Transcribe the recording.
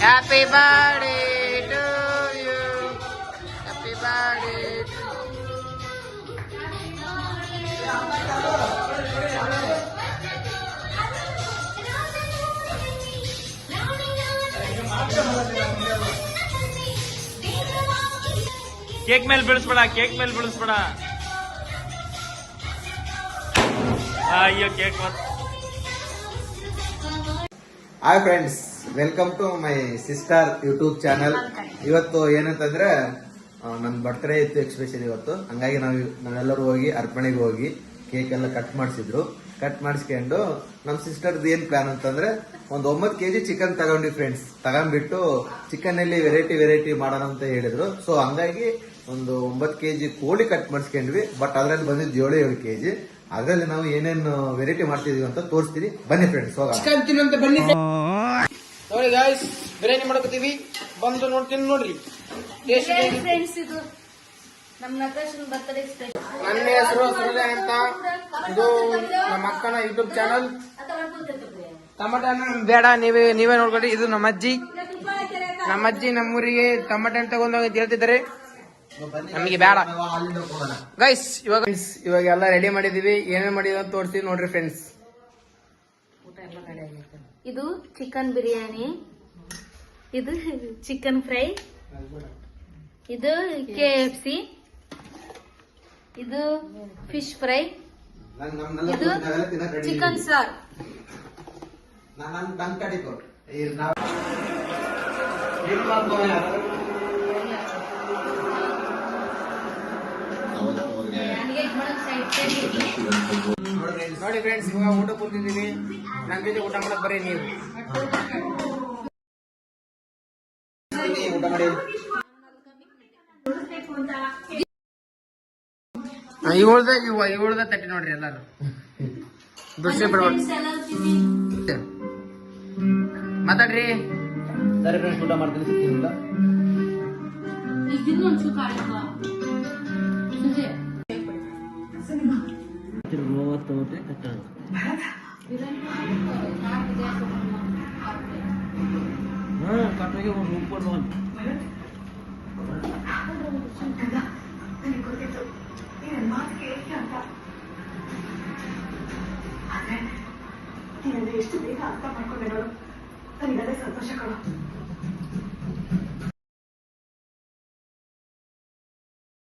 Happy birthday to you. Happy birthday to cake ಮೇಲೆ ಬೀಳಿಸ್ಬೇಡ, cake ಮೇಲೆ ಬೀಳಿಸ್ಬೇಡ. ಅಯ್ಯೋ ಕೇಕ್ ಮತ್ತೆ. Hi friends, welcome to my sister YouTube channel. ಇವತ್ತು ಏನಂತಂದ್ರೆ ನನ್ನ ಬರ್ತ್ಡೇ ಇತ್ತು ಎಕ್ಸ್ಪೆಷಲಿ ಇವತ್ತು. ಹಂಗಾಗಿ ನಾವೆಲ್ಲರೂ ಹೋಗಿ ಅರ್ಪಣೆಗೆ ಹೋಗಿ ಕೇಕ್ ಎಲ್ಲ ಕಟ್ ಮಾಡಿಸಿದ್ರು. ಕಟ್ ಮಾಡಿಸ್ಕೊಂಡು ನಮ್ಮ ಸಿಸ್ಟರ್ದು ಏನ್ ಪ್ಲಾನ್ ಅಂತಂದ್ರೆ ಒಂದು 9 kg ಚಿಕನ್ ತಗೊಂಡ್ವಿ ಫ್ರೆಂಡ್ಸ್. ತಗೊಂಡ್ಬಿಟ್ಟು ಚಿಕನ್ ಅಲ್ಲಿ ವೆರೈಟಿ ಮಾಡೋಣ ಅಂತ ಹೇಳಿದ್ರು. ಸೊ ಹಂಗಾಗಿ ಒಂದು 9 kg ಕೋಳಿ ಕಟ್ ಮಾಡಿಸ್ಕೊಂಡ್ವಿ. ಬಟ್ ಅದ್ರಲ್ಲಿ ಬಂದಿದ್ದು 7 kg. ಅದ್ರಲ್ಲಿ ನಾವು ಏನೇನು ವೆರೈಟಿ ಮಾಡ್ತಿದೀವಿ ಅಂತ ತೋರಿಸ್ತೀವಿ. ಬನ್ನಿ ಫ್ರೆಂಡ್ಸ್, ಹೋಗೋಣ. ಚಿಕನ್ ತಿನ್ನಂತ ಬನ್ನಿ. ನೋಡಿ ಗಾಯ್ಸ್, ಬಿರಿಯಾನಿ ಮಾಡ್ಕೊತೀವಿ, ಬಂದು ನೋಡ್ತೀನಿ ನೋಡ್ರಿ. ಫ್ರೆಂಡ್ಸ್, ಇದು ನಮ್ಮ ನಕೇಶನ್ ಬರ್ತ್ಡೇ ಸ್ಪೆಷಲ್. ನನ್ನ ಹೆಸರು ಸುರಜ ಅಂತ. ಇದು ನಮ್ಮ ಅಕ್ಕನ ಯೂಟ್ಯೂಬ್ ಚಾನಲ್. ಟಮಾಟ ಬೇಡ, ನೀವೇ ನೋಡ್ಕೊಳ್ಳಿ. ಇದು ನಮ್ಮ ಅಜ್ಜಿ ನಮ್ಮೂರಿಗೆ ಟಮಾಟೆ ತಗೊಂಡೋಗಿ ಅಂತ ಹೇಳ್ತಿದ್ದಾರೆ. ನಮಗೆ ಬೇಡ ಗೈಸ್. ಇವಾಗ ಎಲ್ಲ ರೆಡಿ ಮಾಡಿದೀವಿ. ಏನೇನ್ ಮಾಡಿದೀವಿ ಅಂತ ತೋರಿಸ್ತೀವಿ ನೋಡ್ರಿ ಫ್ರೆಂಡ್ಸ್. ಇದು ಚಿಕನ್ ಬಿರಿಯಾನಿ, ಇದು ಚಿಕನ್ ಫ್ರೈ, ಇದು KFC, ಇದು ಫಿಶ್ ಫ್ರೈ, ಇದು ಚಿಕನ್ ಸಾರ್. ನೋಡಿ ಫ್ರೆಂಡ್ಸ್, ಇವಾಗ ಊಟ ಕೂತಿದ್ದೀವಿ. ನನ್ನ ಜೊತೆ ಊಟ ಮಾಡಕ್ ಬರ್ರಿ ನೀವು. ಊಟ ಮಾಡಿ. ಇವಳ್ದ ತಟ್ಟಿ ನೋಡ್ರಿ ಎಲ್ಲಾರು. ದೃಶ್ಯ ಮಾತಾಡ್ರಿ. ಸರಿ ಫ್ರೆಂಡ್ಸ್, ಊಟ ಮಾಡ್ತೀನಿ. ಎಷ್ಟು ಬೇಗ ಅರ್ಥ ಮಾಡ್ಕೊಂಡೆ ನೋಡು. ನನಗದೇ ಸಂತೋಷ ಕೊಡು.